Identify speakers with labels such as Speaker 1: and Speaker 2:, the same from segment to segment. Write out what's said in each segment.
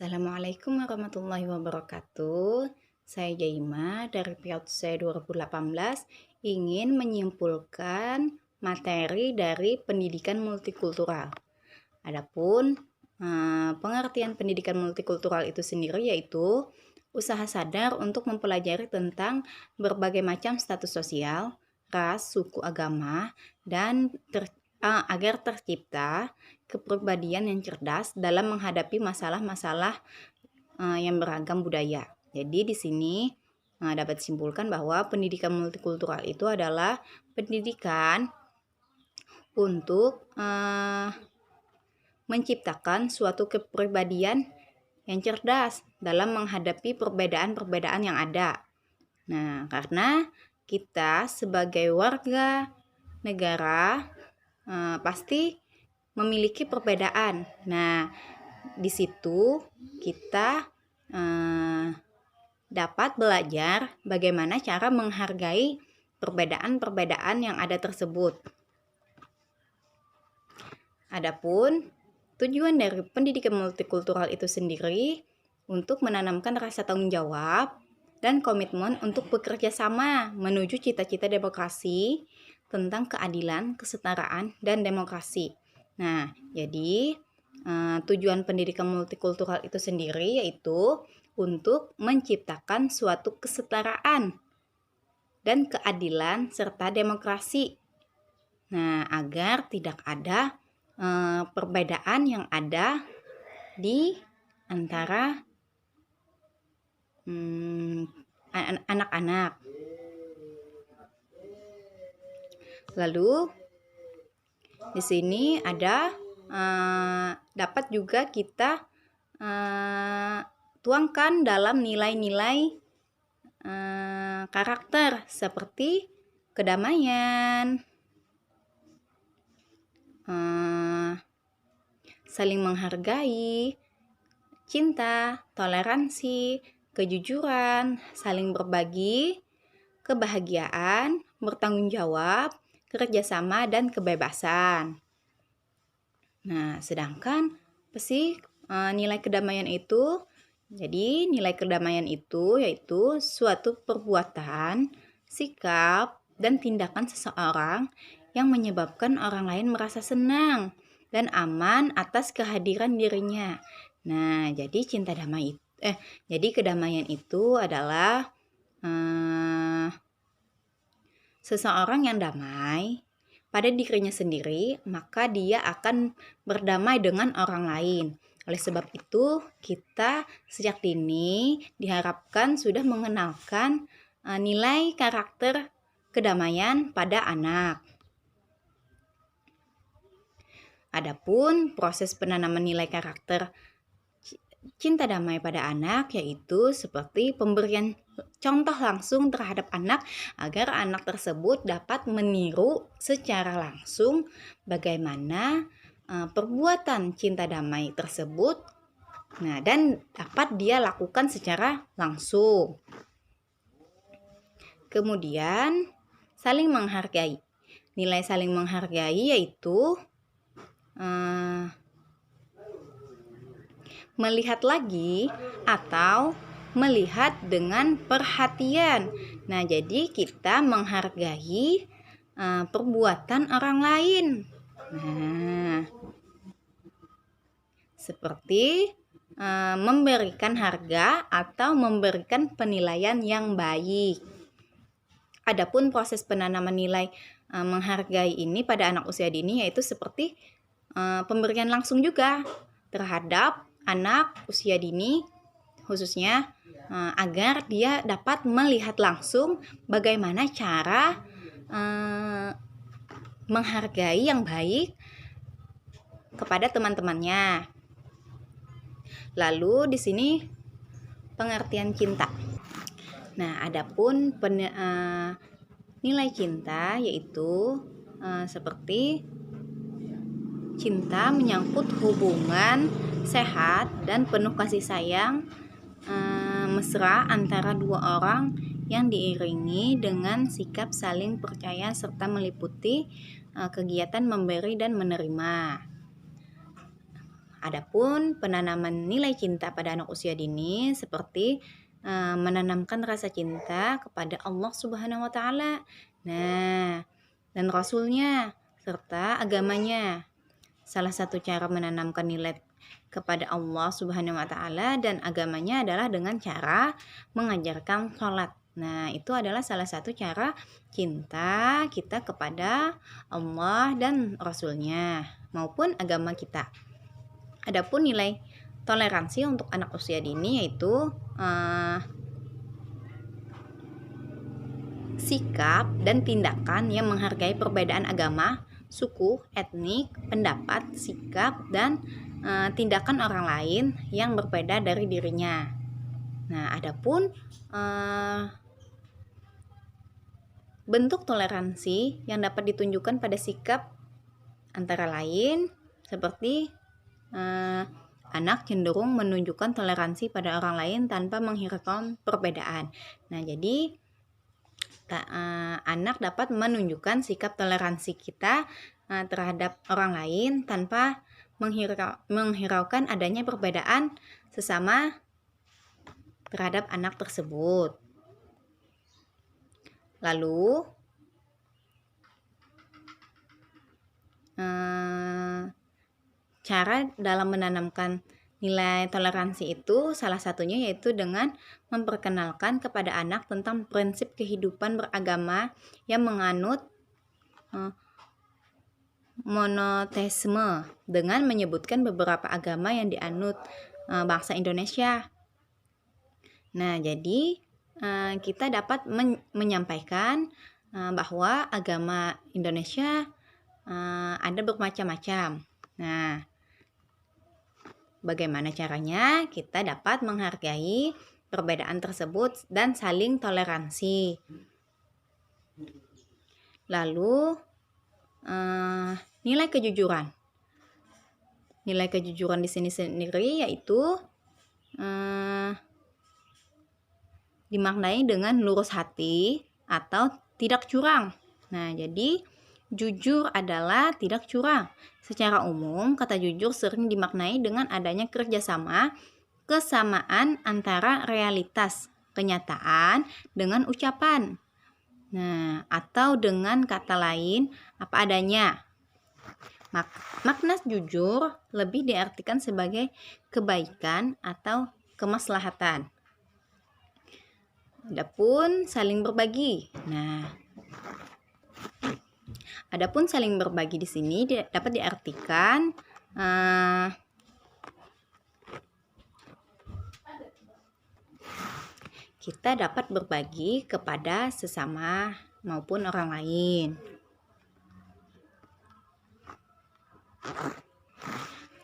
Speaker 1: Assalamualaikum warahmatullahi wabarakatuh. Saya Jaima dari PIAUTSE 2018 ingin menyimpulkan materi dari pendidikan multikultural. Adapun pengertian pendidikan multikultural itu sendiri yaitu usaha sadar untuk mempelajari tentang berbagai macam status sosial, ras, suku, agama, dan agar tercipta kepribadian yang cerdas dalam menghadapi masalah-masalah yang beragam budaya. Jadi di sini dapat disimpulkan bahwa pendidikan multikultural itu adalah pendidikan untuk menciptakan suatu kepribadian yang cerdas dalam menghadapi perbedaan-perbedaan yang ada. Nah, karena kita sebagai warga negara pasti memiliki perbedaan. Nah, di situ kita dapat belajar bagaimana cara menghargai perbedaan-perbedaan yang ada tersebut. Adapun tujuan dari pendidikan multikultural itu sendiri untuk menanamkan rasa tanggung jawab dan komitmen untuk bekerja sama menuju cita-cita demokrasi tentang keadilan, kesetaraan, dan demokrasi. Nah, jadi tujuan pendidikan multikultural itu sendiri yaitu untuk menciptakan suatu kesetaraan dan keadilan serta demokrasi. Nah, agar tidak ada perbedaan yang ada di antara anak-anak. Lalu di sini ada dapat juga kita tuangkan dalam nilai-nilai karakter seperti kedamaian, saling menghargai, cinta, toleransi, kejujuran, saling berbagi, kebahagiaan, bertanggung jawab, kerjasama, dan kebebasan. Nah, sedangkan nilai kedamaian itu, jadi nilai kedamaian itu yaitu suatu perbuatan, sikap, dan tindakan seseorang yang menyebabkan orang lain merasa senang dan aman atas kehadiran dirinya. Nah, jadi jadi kedamaian itu adalah seseorang yang damai pada dirinya sendiri, maka dia akan berdamai dengan orang lain. Oleh sebab itu, kita sejak dini diharapkan sudah mengenalkan nilai karakter kedamaian pada anak. Adapun proses penanaman nilai karakter cinta damai pada anak yaitu seperti pemberian contoh langsung terhadap anak agar anak tersebut dapat meniru secara langsung bagaimana perbuatan cinta damai tersebut. Nah, dan dapat dia lakukan secara langsung. Kemudian saling menghargai. Nilai saling menghargai yaitu melihat lagi atau melihat dengan perhatian. Nah, jadi kita menghargai perbuatan orang lain. Nah, seperti memberikan harga atau memberikan penilaian yang baik. Adapun proses penanaman nilai menghargai ini pada anak usia dini yaitu seperti pemberian langsung juga terhadap anak usia dini, khususnya agar dia dapat melihat langsung bagaimana cara menghargai yang baik kepada teman-temannya. Lalu di sini pengertian cinta. Nah, adapun nilai cinta yaitu seperti cinta menyangkut hubungan sehat dan penuh kasih sayang mesra antara dua orang yang diiringi dengan sikap saling percaya serta meliputi kegiatan memberi dan menerima. adapun penanaman nilai cinta pada anak usia dini seperti menanamkan rasa cinta kepada Allah Subhanahu wa taala. Nah, dan Rasulnya serta agamanya. Salah satu cara menanamkan nilai kepada Allah Subhanahu wa taala dan agamanya adalah dengan cara mengajarkan sholat. Nah, itu adalah salah satu cara cinta kita kepada Allah dan Rasulnya maupun agama kita. Adapun nilai toleransi untuk anak usia dini yaitu sikap dan tindakan yang menghargai perbedaan agama, suku, etnik, pendapat, sikap, dan tindakan orang lain yang berbeda dari dirinya. Nah, adapun bentuk toleransi yang dapat ditunjukkan pada sikap antara lain seperti anak cenderung menunjukkan toleransi pada orang lain tanpa menghiraukan perbedaan. Nah, jadi anak dapat menunjukkan sikap toleransi kita terhadap orang lain tanpa menghiraukan adanya perbedaan sesama terhadap anak tersebut. Lalu cara dalam menanamkan nilai toleransi itu salah satunya yaitu dengan memperkenalkan kepada anak tentang prinsip kehidupan beragama yang menganut monoteisme dengan menyebutkan beberapa agama yang dianut bangsa Indonesia. Nah, jadi kita dapat menyampaikan bahwa agama Indonesia ada bermacam-macam. Nah, bagaimana caranya kita dapat menghargai perbedaan tersebut dan saling toleransi. Lalu nilai kejujuran. Nilai kejujuran di sini sendiri yaitu dimaknai dengan lurus hati atau tidak curang. Nah, jadi jujur adalah tidak curang. Secara umum, kata jujur sering dimaknai dengan adanya kerjasama, kesamaan antara realitas, kenyataan dengan ucapan. Nah, atau dengan kata lain, apa adanya. Makna jujur lebih diartikan sebagai kebaikan atau kemaslahatan. Adapun saling berbagi. Adapun saling berbagi di sini dapat diartikan kita dapat berbagi kepada sesama maupun orang lain.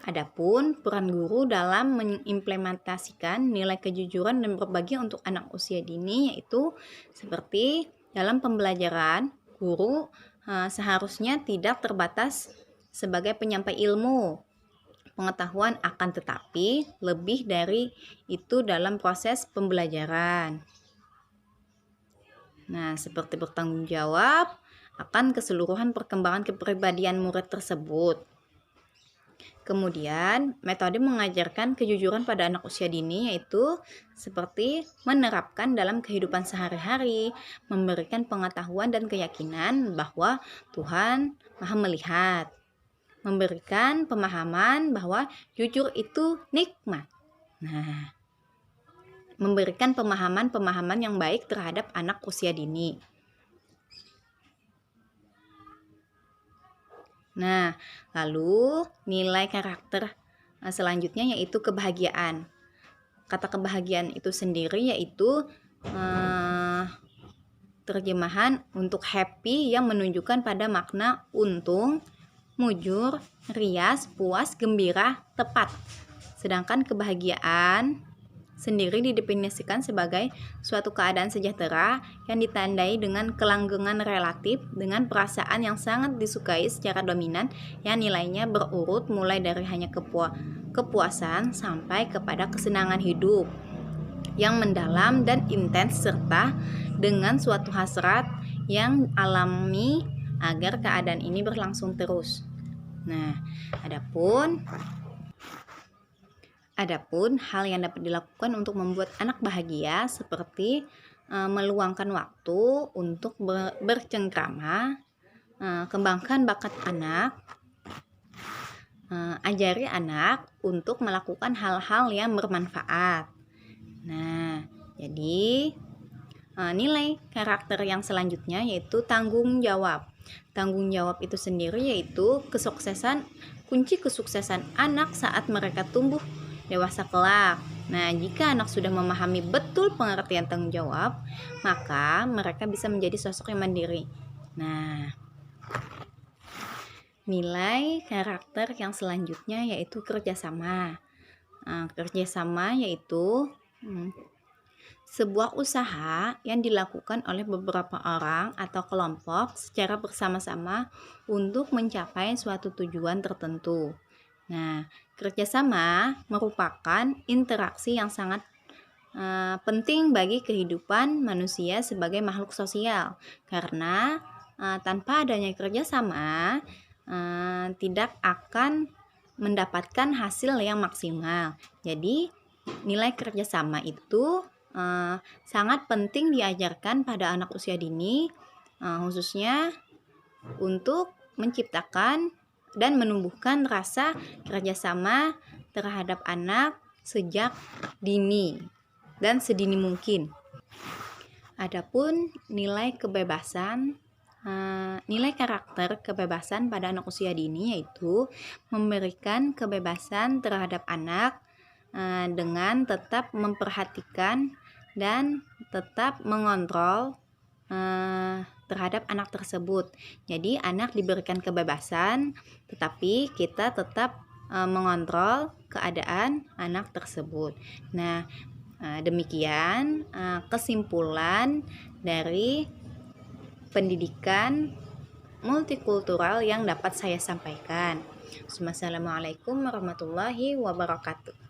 Speaker 1: Adapun peran guru dalam mengimplementasikan nilai kejujuran dan berbagi untuk anak usia dini yaitu seperti dalam pembelajaran, guru seharusnya tidak terbatas sebagai penyampai ilmu, pengetahuan akan tetapi lebih dari itu dalam proses pembelajaran. Nah, seperti bertanggung jawab akan keseluruhan perkembangan kepribadian murid tersebut. Kemudian, metode mengajarkan kejujuran pada anak usia dini yaitu seperti menerapkan dalam kehidupan sehari-hari, memberikan pengetahuan dan keyakinan bahwa Tuhan Maha melihat, memberikan pemahaman bahwa jujur itu nikmat. Nah, memberikan pemahaman yang baik terhadap anak usia dini. Nah, lalu nilai karakter selanjutnya yaitu kebahagiaan. Kata kebahagiaan itu sendiri yaitu terjemahan untuk happy yang menunjukkan pada makna untung, mujur, rias, puas, gembira, tepat. Sedangkan kebahagiaan sendiri didefinisikan sebagai suatu keadaan sejahtera yang ditandai dengan kelanggengan relatif dengan perasaan yang sangat disukai secara dominan yang nilainya berurut mulai dari hanya kepuasan sampai kepada kesenangan hidup yang mendalam dan intens serta dengan suatu hasrat yang alami agar keadaan ini berlangsung terus. Nah, adapun Adapun hal yang dapat dilakukan untuk membuat anak bahagia seperti meluangkan waktu untuk bercengkrama, kembangkan bakat anak, ajari anak untuk melakukan hal-hal yang bermanfaat. Nah, jadi nilai karakter yang selanjutnya yaitu tanggung jawab. Tanggung jawab itu sendiri yaitu kunci kesuksesan anak saat mereka tumbuh dewasa kelak. Nah, jika anak sudah memahami betul pengertian tanggung jawab, maka mereka bisa menjadi sosok yang mandiri. Nah, nilai karakter yang selanjutnya yaitu kerjasama. Kerjasama yaitu sebuah usaha yang dilakukan oleh beberapa orang atau kelompok secara bersama-sama untuk mencapai suatu tujuan tertentu. Nah, kerjasama merupakan interaksi yang sangat penting bagi kehidupan manusia sebagai makhluk sosial, karena tanpa adanya kerjasama tidak akan mendapatkan hasil yang maksimal. Jadi, nilai kerjasama itu sangat penting diajarkan pada anak usia dini, khususnya untuk menciptakan dan menumbuhkan rasa kerjasama terhadap anak sejak dini dan sedini mungkin. Adapun nilai kebebasan, nilai karakter kebebasan pada anak usia dini yaitu memberikan kebebasan terhadap anak dengan tetap memperhatikan dan tetap mengontrol terhadap anak tersebut. Jadi anak diberikan kebebasan, tetapi kita tetap mengontrol keadaan anak tersebut. Nah, demikian kesimpulan dari pendidikan multikultural yang dapat saya sampaikan. Wassalamualaikum warahmatullahi wabarakatuh.